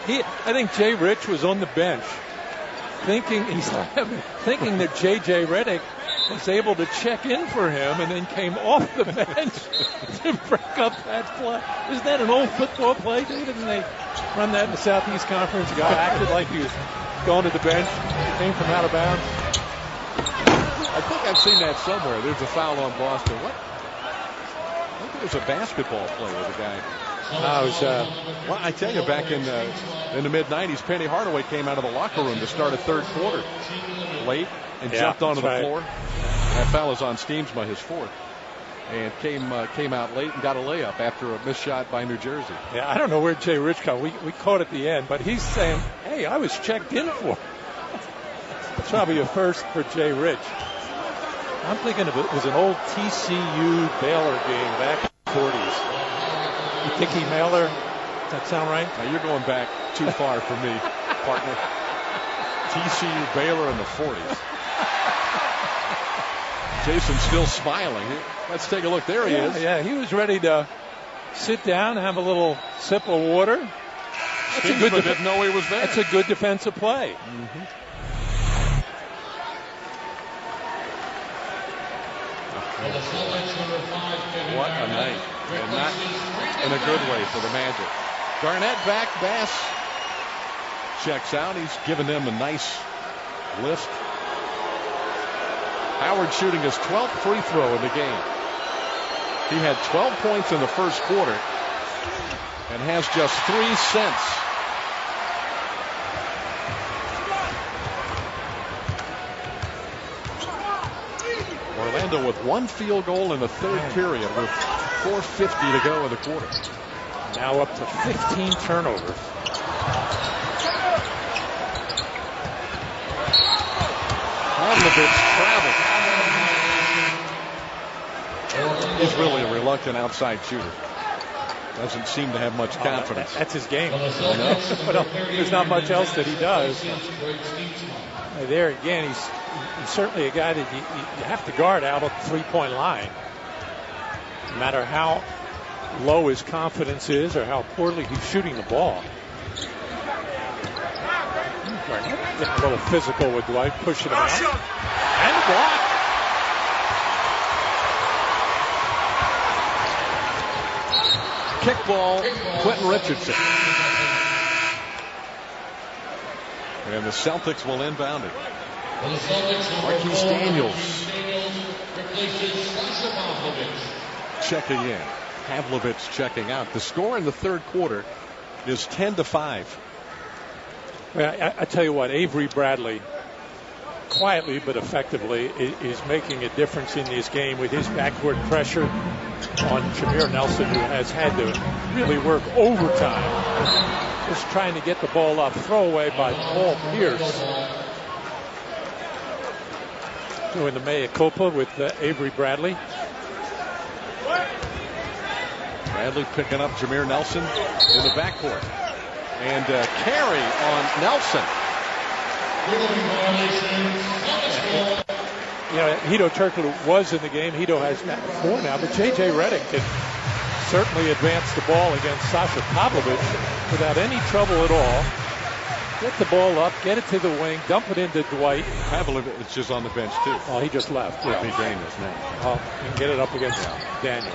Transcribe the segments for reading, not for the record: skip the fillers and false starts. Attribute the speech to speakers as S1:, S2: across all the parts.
S1: I think Jay Rich was on the bench thinking that J.J. Redick was able to check in for him and then came off the bench to break up that play. Isn't that an old football play, David? Didn't they run that in the Southeast Conference? The guy acted like he was going to the bench, came from out of bounds.
S2: I think I've seen that somewhere. There's a foul on Boston. What? I think it was a basketball play with a guy. Well, I tell you, back in the mid-'90s, Penny Hardaway came out of the locker room to start a third quarter late and jumped onto the floor. That foul is on Steamsma, his fourth, and came out late and got a layup after a missed shot by New Jersey.
S1: Yeah, I don't know where Jay Rich got. We caught at the end, but he's saying, "Hey, I was checked in for." It's probably a first for Jay Rich. I'm thinking of it was an old TCU Baylor game back in the 40s. Dickie Mailer, does that sound right?
S2: Now you're going back too far for me, partner. TCU Baylor in the 40s. Jason's still smiling. Let's take a look. There he is.
S1: Yeah, he was ready to sit down, have a little sip of water.
S2: Didn't know he was there.
S1: That's a good defensive play.
S2: Mm-hmm. What a night. And not in a good way for the Magic. Garnett back. Bass checks out. He's given them a nice lift. Howard shooting his 12th free throw in the game. He had 12 points in the first quarter and has just 3 cents. Orlando with 1 field goal in the third period with 4:50 to go in the quarter.
S1: Now up to 15 turnovers.
S2: Pavlovich traveled. He's really a reluctant outside shooter. Doesn't seem to have much confidence.
S1: That's his game. There's not much else that he does. There again, he's certainly a guy that you have to guard out of the three-point line. No matter how low his confidence is or how poorly he's shooting the ball. Getting a little physical with Dwight, pushing him out. And block.
S2: Kickball, Quentin Richardson. And the Celtics will inbound it. Marquise Daniels checking in. Pavlovich checking out. The score in the third quarter is 10-5.
S1: Well, I tell you what, Avery Bradley, quietly but effectively, is making a difference in this game with his backward pressure on Jameer Nelson, who has had to really work overtime. Just trying to get the ball up. Throwaway by Paul Pierce. Doing the mea culpa with Avery Bradley.
S2: Bradley picking up Jameer Nelson in the backcourt. And carry on Nelson.
S1: Hedo Turkoglu was in the game. Hedo has 4 now, but J.J. Redick can certainly advance the ball against Sasha Pavlovich without any trouble at all. Get the ball up, get it to the wing, dump it into Dwight.
S2: Pavlovich is just on the bench, too.
S1: Oh, he just left.
S2: With me Daniels now.
S1: And get it up against Daniels.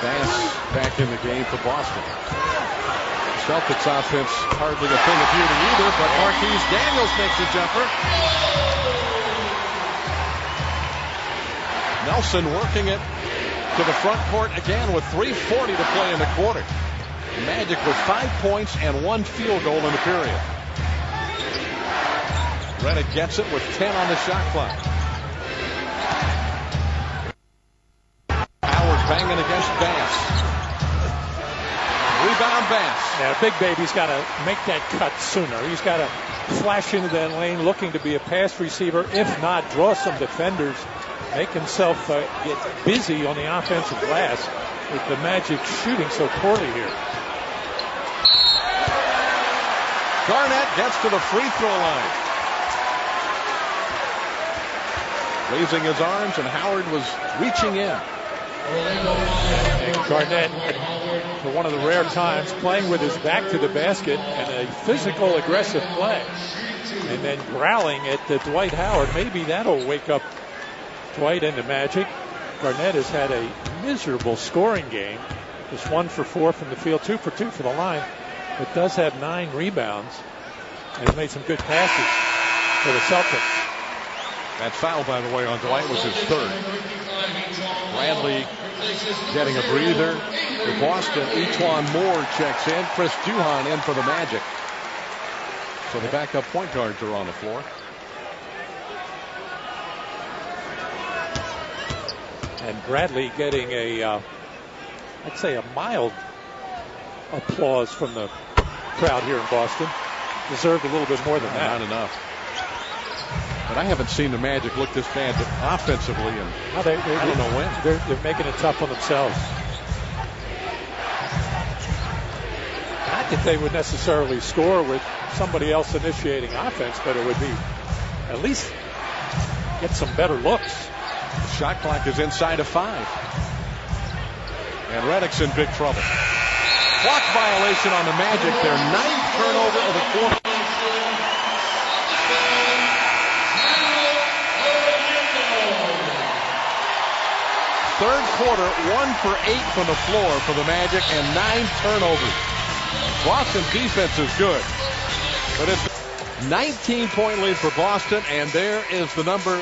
S2: Bass back in the game for Boston. Celtics offense hardly a thing of beauty either, but Marquise Daniels makes a jumper. Nelson working it to the front court again with 3:40 to play in the quarter. Magic with 5 points and 1 field goal in the period. Redick gets it with 10 on the shot clock. Howard banging against Bass. Rebound Bass.
S1: Yeah, Big Baby's got to make that cut sooner. He's got to flash into that lane looking to be a pass receiver. If not, draw some defenders. Make himself get busy on the offensive glass with the Magic shooting so poorly here. Garnett gets to the free throw line.
S2: raising his arms, and Howard was reaching in.
S1: And Garnett, for one of the rare times, playing with his back to the basket and a physical, aggressive play. And then growling at Dwight Howard. Maybe that'll wake up Dwight and the Magic. Garnett has had a miserable scoring game. Just 1 for 4 from the field, 2 for 2 for the line. But does have 9 rebounds. And has made some good passes for the Celtics.
S2: That foul, by the way, on Dwight was his third. Bradley getting a breather. For Boston, Etuan Moore checks in. Chris Duhon in for the Magic. So the backup point guards are on the floor.
S1: And Bradley getting I'd say a mild applause from the crowd here in Boston. Deserved a little bit more than that.
S2: Not enough. But I haven't seen the Magic look this bad offensively, and I don't know when.
S1: They're making it tough on themselves. Not that they would necessarily score with somebody else initiating offense, but it would be at least get some better looks.
S2: Shot clock is inside of 5. And Redick's in big trouble. Clock violation on the Magic. Their 9th turnover of the quarter. Third quarter, 1 for 8 from the floor for the Magic and 9 turnovers. Boston defense is good, but it's 19-point lead for Boston, and there is the number,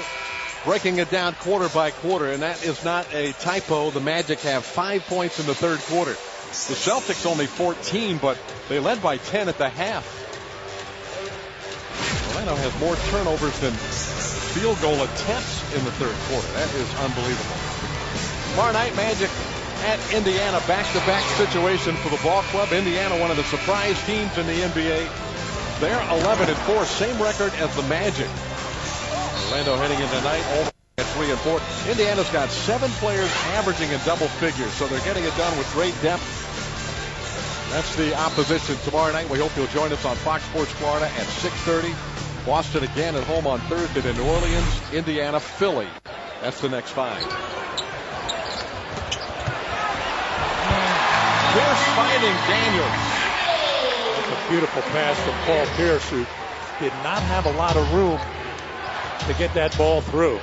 S2: breaking it down quarter by quarter, and that is not a typo. The Magic have 5 points in the third quarter. The Celtics only 14, but they led by 10 at the half. Orlando has more turnovers than field goal attempts in the third quarter. That is unbelievable. Tomorrow night, Magic at Indiana, back-to-back situation for the ball club. Indiana, one of the surprise teams in the NBA. They're 11-4, same record as the Magic. Orlando heading into tonight, all at 3-4. Indiana's got 7 players averaging in double figures, so they're getting it done with great depth. That's the opposition tomorrow night. We hope you'll join us on Fox Sports Florida at 6:30. Boston again at home on Thursday to New Orleans, Indiana, Philly. That's the next 5. Pierce fighting Daniels.
S1: That's a beautiful pass from Paul Pierce, who did not have a lot of room to get that ball through.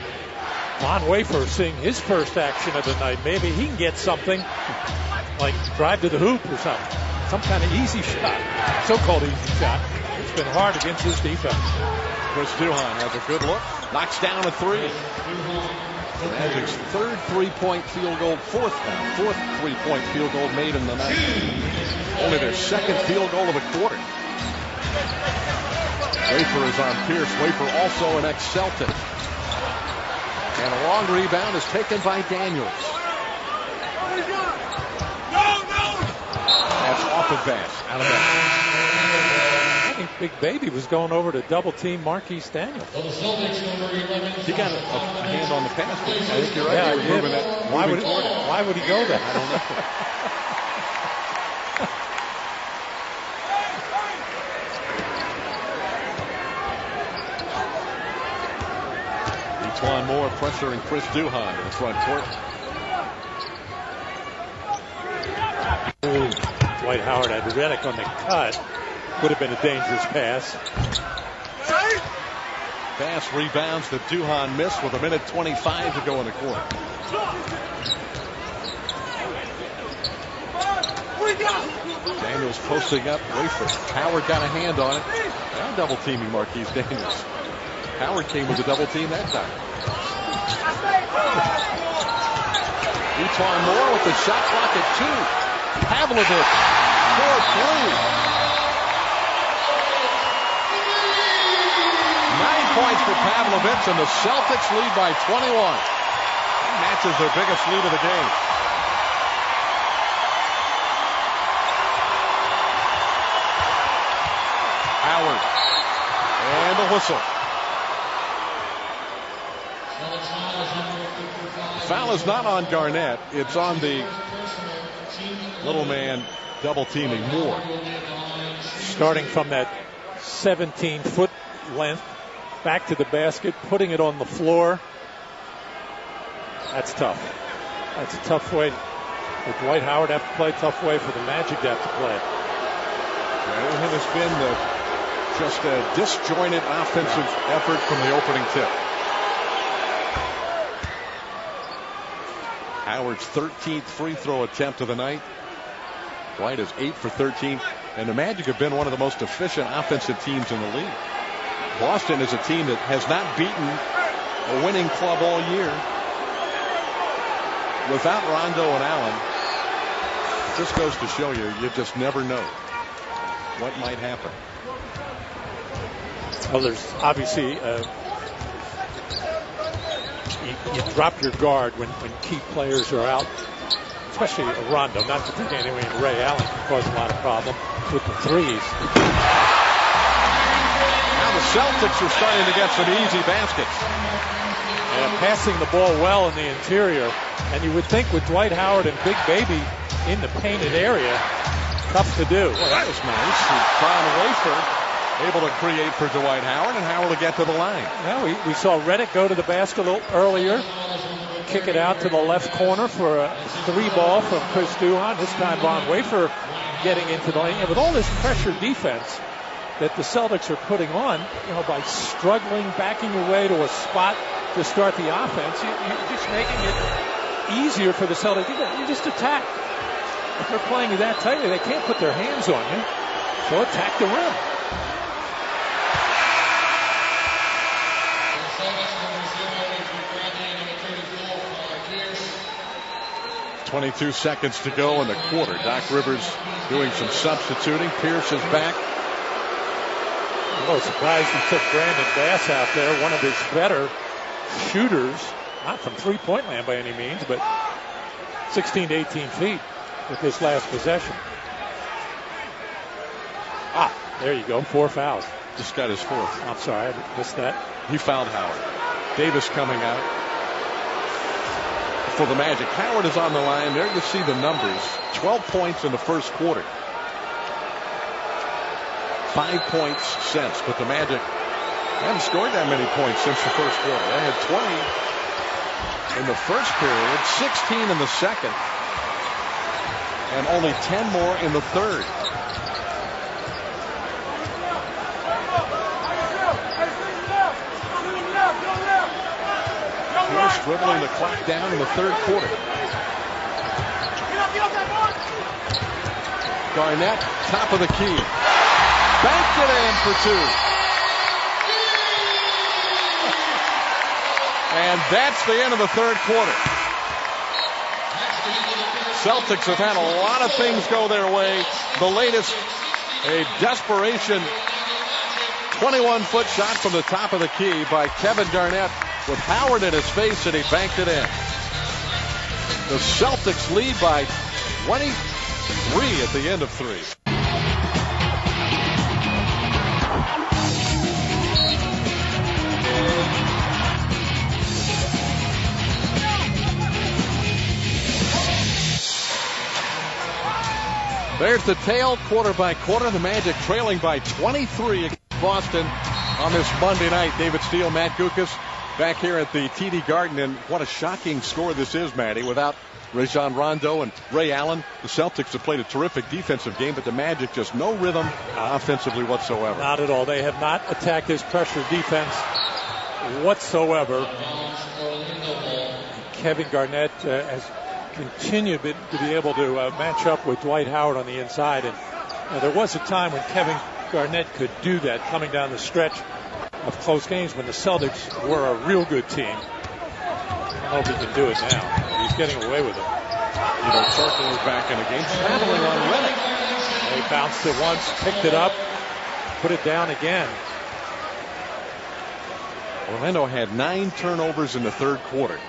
S1: Von Wafer seeing his first action of the night. Maybe he can get something like drive to the hoop or something. Some kind of easy shot. So-called easy shot. It's been hard against his defense.
S2: Chris Duhon has a good look. Knocks down a 3. Magic's third three-point field goal, fourth 3-point field goal made in the night. Only their second field goal of the quarter. Wafer is on Pierce. Wafer also an ex-Celtic. And a long rebound is taken by Daniels. That's off of pass, out of bounds.
S1: I think Big Baby was going over to double-team Marquise Daniels.
S2: He got a hand on the pass. I think you're right.
S1: Yeah,
S2: he was moving it.
S1: Why would he go there?
S2: I don't know. Etuan Moore pressuring Chris Duhon in the front court.
S1: Dwight Howard had Redick on the cut. Would have been a dangerous pass.
S2: Pass rebounds that Duhon missed with 1:25 to go in the quarter. Daniels posting up Wafer. Howard got a hand on it. Now double teaming Marquise Daniels. Howard came with a double team that time. Etuan Moore with the shot clock at 2. Pavlovic for 3. 9 points for Pavlovic, and the Celtics lead by 21. That matches their biggest lead of the game. Howard. And the whistle. Foul is not on Garnett. It's on the little man double teaming Moore.
S1: Starting from that 17-foot length back to the basket, putting it on the floor, That's tough. That's a tough way for Dwight Howard to have to play, tough way for the Magic to have to play.
S2: It has been just a disjointed offensive effort from the opening tip. Howard's 13th free throw attempt of the night. Dwight is 8 for 13. And the Magic have been one of the most efficient offensive teams in the league. Boston is a team that has not beaten a winning club all year. Without Rondo and Allen, this goes to show you just never know what might happen.
S1: Well, there's obviously you drop your guard when key players are out, especially Rondo. Not to think anyway, Ray Allen can cause a lot of problem with the threes.
S2: Now the Celtics are starting to get some easy baskets.
S1: And passing the ball well in the interior. And you would think with Dwight Howard and Big Baby in the painted area, tough to do.
S2: Well, that was nice. Brian Wafer able to create for Dwight Howard, and Howard to get to the line.
S1: Yeah, we saw Redick go to the basket a little earlier, kick it out to the left corner for a 3-ball from Chris Duhon. This time Von Wafer getting into the lane. And with all this pressure defense that the Celtics are putting on, by struggling, backing away to a spot to start the offense, you're just making it easier for the Celtics. You just attack. If they're playing you that tightly, they can't put their hands on you. So attack the rim.
S2: 22 seconds to go in the quarter. Doc Rivers doing some substituting. Pierce is back.
S1: I'm a little surprised he took Brandon Bass out there, one of his better shooters, not from three-point land by any means, but 16 to 18 feet with this last possession. There you go, 4 fouls.
S2: Just got his 4th.
S1: I'm sorry, I missed that.
S2: He fouled Howard. Davis coming out for the Magic. Howard is on the line. There you see the numbers. 12 points in the first quarter. 5 points since, but the Magic haven't scored that many points since the first quarter. They had 20 in the first period, 16 in the second, and only 10 more in the third. Pierce dribbling the clock down in the third quarter. Garnett, top of the key. Banked it in for 2. And that's the end of the third quarter. Celtics have had a lot of things go their way. The latest, a desperation 21-foot shot from the top of the key by Kevin Garnett with Howard in his face, and he banked it in. The Celtics lead by 23 at the end of 3. There's the tale, quarter by quarter. The Magic trailing by 23 against Boston on this Monday night. David Steele, Matt Gukas, back here at the TD Garden. And what a shocking score this is, Matty. Without Rajon Rondo and Ray Allen, the Celtics have played a terrific defensive game, but the Magic just no rhythm offensively whatsoever.
S1: Not at all. They have not attacked this pressure defense whatsoever. Kevin Garnett has continued to be able to match up with Dwight Howard on the inside. And there was a time when Kevin Garnett could do that coming down the stretch of close games when the Celtics were a real good team. I hope he can do it now. He's getting away with it.
S2: Charco is back in the game, traveling on Redick.
S1: They bounced it once, picked it up, put it down again.
S2: Orlando had 9 turnovers in the third quarter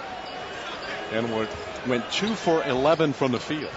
S2: and went 2 for 11 from the field.